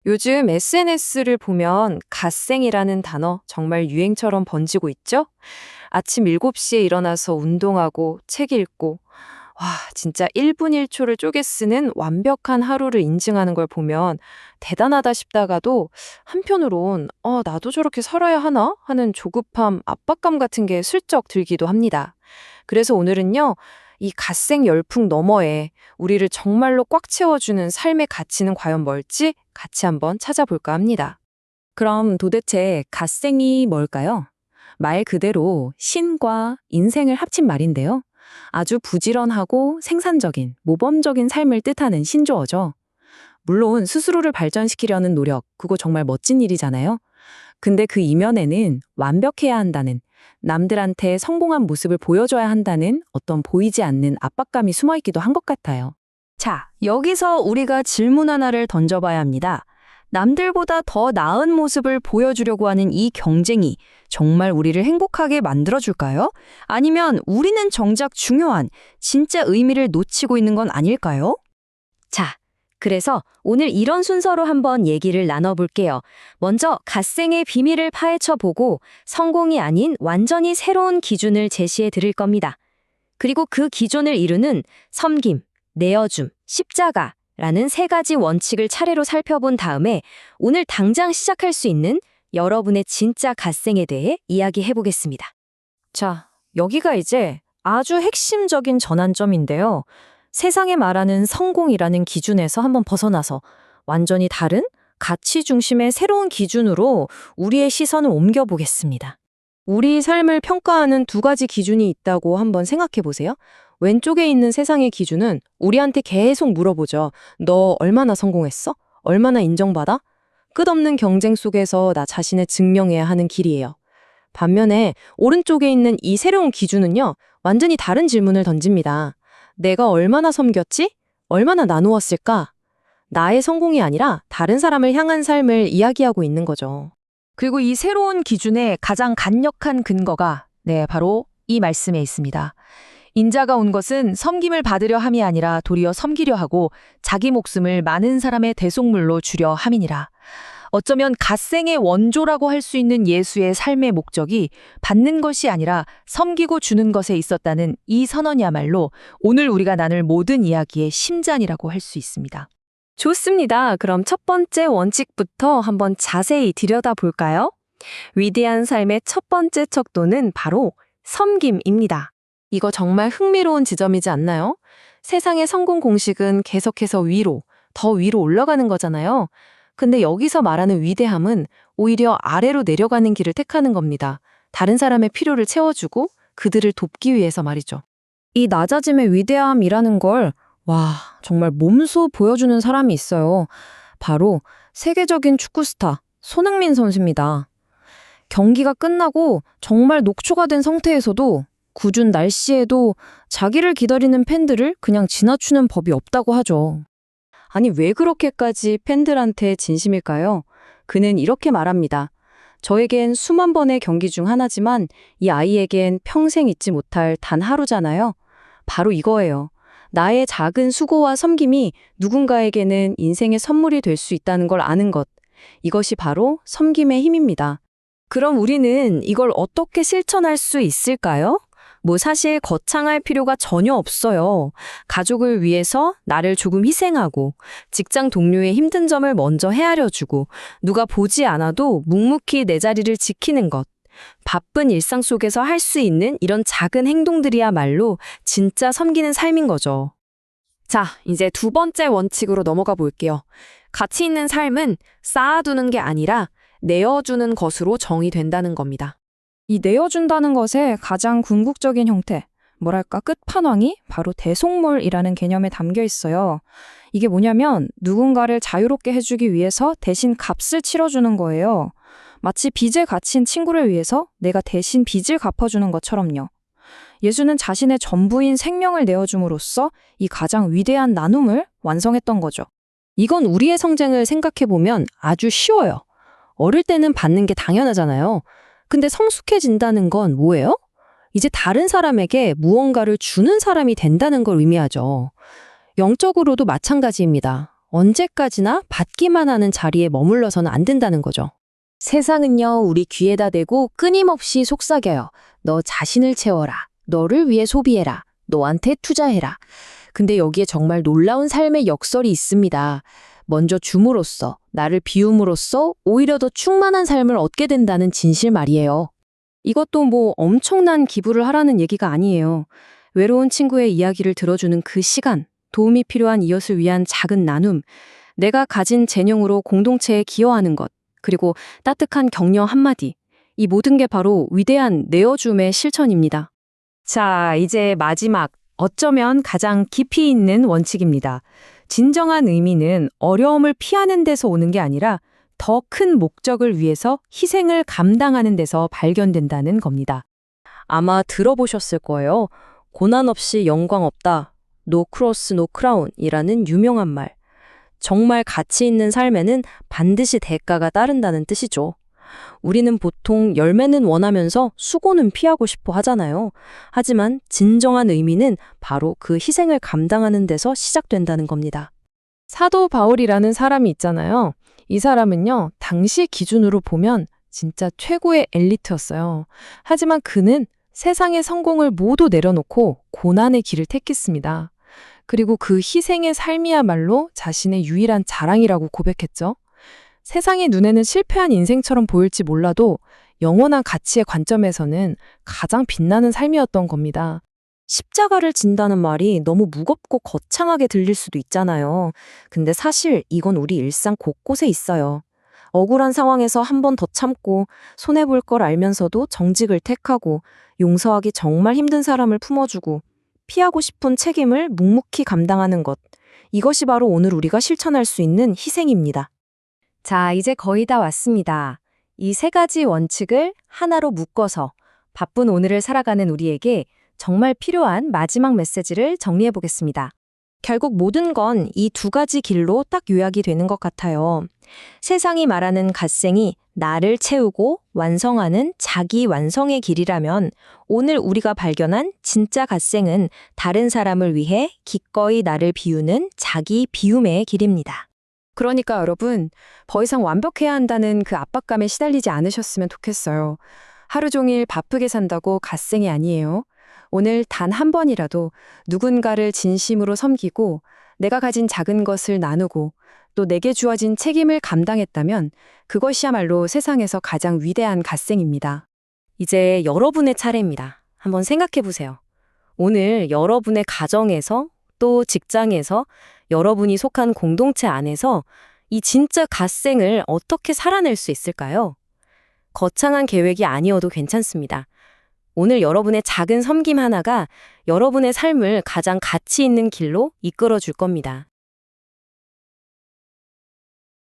요즘 SNS를 보면 갓생이라는 단어 정말 유행처럼 번지고 있죠? 아침 7시에 일어나서 운동하고 책 읽고, 와, 진짜 1분 1초를 쪼개 쓰는 완벽한 하루를 인증하는 걸 보면 대단하다 싶다가도 한편으론, 나도 저렇게 살아야 하나? 하는 조급함, 압박감 같은 게 슬쩍 들기도 합니다. 그래서 오늘은요, 이 갓생 열풍 너머에 우리를 정말로 꽉 채워주는 삶의 가치는 과연 뭘지 같이 한번 찾아볼까 합니다. 그럼 도대체 갓생이 뭘까요? 말 그대로 신과 인생을 합친 말인데요. 아주 부지런하고 생산적인, 모범적인 삶을 뜻하는 신조어죠. 물론 스스로를 발전시키려는 노력, 그거 정말 멋진 일이잖아요. 근데 그 이면에는 완벽해야 한다는, 남들한테 성공한 모습을 보여줘야 한다는 어떤 보이지 않는 압박감이 숨어 있기도 한 것 같아요. 자, 여기서 우리가 질문 하나를 던져봐야 합니다. 남들보다 더 나은 모습을 보여주려고 하는 이 경쟁이 정말 우리를 행복하게 만들어줄까요? 아니면 우리는 정작 중요한, 진짜 의미를 놓치고 있는 건 아닐까요? 자, 그래서 오늘 이런 순서로 한번 얘기를 나눠볼게요. 먼저 갓생의 비밀을 파헤쳐보고 성공이 아닌 완전히 새로운 기준을 제시해 드릴 겁니다. 그리고 그 기준을 이루는 섬김, 내어줌, 십자가 라는 세 가지 원칙을 차례로 살펴본 다음에 오늘 당장 시작할 수 있는 여러분의 진짜 갓생에 대해 이야기해 보겠습니다. 자, 여기가 이제 아주 핵심적인 전환점인데요. 세상에 말하는 성공이라는 기준에서 한번 벗어나서 완전히 다른 가치 중심의 새로운 기준으로 우리의 시선을 옮겨보겠습니다. 우리 삶을 평가하는 두 가지 기준이 있다고 한번 생각해 보세요. 왼쪽에 있는 세상의 기준은 우리한테 계속 물어보죠. 너 얼마나 성공했어? 얼마나 인정받아? 끝없는 경쟁 속에서 나 자신을 증명해야 하는 길이에요. 반면에 오른쪽에 있는 이 새로운 기준은요, 완전히 다른 질문을 던집니다. 내가 얼마나 섬겼지? 얼마나 나누었을까? 나의 성공이 아니라 다른 사람을 향한 삶을 이야기하고 있는 거죠. 그리고 이 새로운 기준의 가장 강력한 근거가 바로 이 말씀에 있습니다. 인자가 온 것은 섬김을 받으려 함이 아니라 도리어 섬기려 하고 자기 목숨을 많은 사람의 대속물로 주려 함이니라. 어쩌면 갓생의 원조라고 할 수 있는 예수의 삶의 목적이 받는 것이 아니라 섬기고 주는 것에 있었다는 이 선언이야말로 오늘 우리가 나눌 모든 이야기의 심장이라고 할 수 있습니다. 좋습니다. 그럼 첫 번째 원칙부터 한번 자세히 들여다볼까요? 위대한 삶의 첫 번째 척도는 바로 섬김입니다. 이거 정말 흥미로운 지점이지 않나요? 세상의 성공 공식은 계속해서 위로, 더 위로 올라가는 거잖아요. 근데 여기서 말하는 위대함은 오히려 아래로 내려가는 길을 택하는 겁니다. 다른 사람의 필요를 채워주고 그들을 돕기 위해서 말이죠. 이 낮아짐의 위대함이라는 걸 정말 몸소 보여주는 사람이 있어요. 바로 세계적인 축구 스타 손흥민 선수입니다. 경기가 끝나고 정말 녹초가 된 상태에서도 궂은 날씨에도 자기를 기다리는 팬들을 그냥 지나치는 법이 없다고 하죠. 아니, 왜 그렇게까지 팬들한테 진심일까요? 그는 이렇게 말합니다. 저에겐 수만 번의 경기 중 하나지만 이 아이에겐 평생 잊지 못할 단 하루잖아요. 바로 이거예요. 나의 작은 수고와 섬김이 누군가에게는 인생의 선물이 될 수 있다는 걸 아는 것. 이것이 바로 섬김의 힘입니다. 그럼 우리는 이걸 어떻게 실천할 수 있을까요? 사실 거창할 필요가 전혀 없어요. 가족을 위해서 나를 조금 희생하고, 직장 동료의 힘든 점을 먼저 헤아려주고, 누가 보지 않아도 묵묵히 내 자리를 지키는 것. 바쁜 일상 속에서 할 수 있는 이런 작은 행동들이야말로 진짜 섬기는 삶인 거죠. 자, 이제 두 번째 원칙으로 넘어가 볼게요. 가치 있는 삶은 쌓아두는 게 아니라 내어주는 것으로 정의된다는 겁니다. 이 내어준다는 것의 가장 궁극적인 형태, 끝판왕이 바로 대속물이라는 개념에 담겨 있어요. 이게 뭐냐면 누군가를 자유롭게 해주기 위해서 대신 값을 치러주는 거예요. 마치 빚에 갇힌 친구를 위해서 내가 대신 빚을 갚아주는 것처럼요. 예수는 자신의 전부인 생명을 내어줌으로써 이 가장 위대한 나눔을 완성했던 거죠. 이건 우리의 성장을 생각해보면 아주 쉬워요. 어릴 때는 받는 게 당연하잖아요. 근데 성숙해진다는 건 뭐예요? 이제 다른 사람에게 무언가를 주는 사람이 된다는 걸 의미하죠. 영적으로도 마찬가지입니다. 언제까지나 받기만 하는 자리에 머물러서는 안 된다는 거죠. 세상은요, 우리 귀에다 대고 끊임없이 속삭여요. 너 자신을 채워라. 너를 위해 소비해라. 너한테 투자해라. 근데 여기에 정말 놀라운 삶의 역설이 있습니다. 먼저 줌으로써, 나를 비움으로써 오히려 더 충만한 삶을 얻게 된다는 진실 말이에요. 이것도 뭐 엄청난 기부를 하라는 얘기가 아니에요. 외로운 친구의 이야기를 들어주는 그 시간, 도움이 필요한 이웃을 위한 작은 나눔, 내가 가진 재능으로 공동체에 기여하는 것, 그리고 따뜻한 격려 한마디. 이 모든 게 바로 위대한 내어줌의 실천입니다. 자, 이제 마지막, 어쩌면 가장 깊이 있는 원칙입니다. 진정한 의미는 어려움을 피하는 데서 오는 게 아니라 더 큰 목적을 위해서 희생을 감당하는 데서 발견된다는 겁니다. 아마 들어보셨을 거예요. 고난 없이 영광 없다. No cross, no crown이라는 유명한 말. 정말 가치 있는 삶에는 반드시 대가가 따른다는 뜻이죠. 우리는 보통 열매는 원하면서 수고는 피하고 싶어 하잖아요. 하지만 진정한 의미는 바로 그 희생을 감당하는 데서 시작된다는 겁니다. 사도 바울이라는 사람이 있잖아요. 이 사람은요, 당시 기준으로 보면 진짜 최고의 엘리트였어요. 하지만 그는 세상의 성공을 모두 내려놓고 고난의 길을 택했습니다. 그리고 그 희생의 삶이야말로 자신의 유일한 자랑이라고 고백했죠. 세상의 눈에는 실패한 인생처럼 보일지 몰라도 영원한 가치의 관점에서는 가장 빛나는 삶이었던 겁니다. 십자가를 진다는 말이 너무 무겁고 거창하게 들릴 수도 있잖아요. 근데 사실 이건 우리 일상 곳곳에 있어요. 억울한 상황에서 한 번 더 참고 손해볼 걸 알면서도 정직을 택하고 용서하기 정말 힘든 사람을 품어주고 피하고 싶은 책임을 묵묵히 감당하는 것. 이것이 바로 오늘 우리가 실천할 수 있는 희생입니다. 자, 이제 거의 다 왔습니다. 이 세 가지 원칙을 하나로 묶어서 바쁜 오늘을 살아가는 우리에게 정말 필요한 마지막 메시지를 정리해 보겠습니다. 결국 모든 건 이 두 가지 길로 딱 요약이 되는 것 같아요. 세상이 말하는 갓생이 나를 채우고 완성하는 자기 완성의 길이라면 오늘 우리가 발견한 진짜 갓생은 다른 사람을 위해 기꺼이 나를 비우는 자기 비움의 길입니다. 그러니까 여러분, 더 이상 완벽해야 한다는 그 압박감에 시달리지 않으셨으면 좋겠어요. 하루 종일 바쁘게 산다고 갓생이 아니에요. 오늘 단 한 번이라도 누군가를 진심으로 섬기고 내가 가진 작은 것을 나누고 또 내게 주어진 책임을 감당했다면 그것이야말로 세상에서 가장 위대한 갓생입니다. 이제 여러분의 차례입니다. 한번 생각해 보세요. 오늘 여러분의 가정에서 또 직장에서 여러분이 속한 공동체 안에서 이 진짜 갓생을 어떻게 살아낼 수 있을까요? 거창한 계획이 아니어도 괜찮습니다. 오늘 여러분의 작은 섬김 하나가 여러분의 삶을 가장 가치 있는 길로 이끌어 줄 겁니다.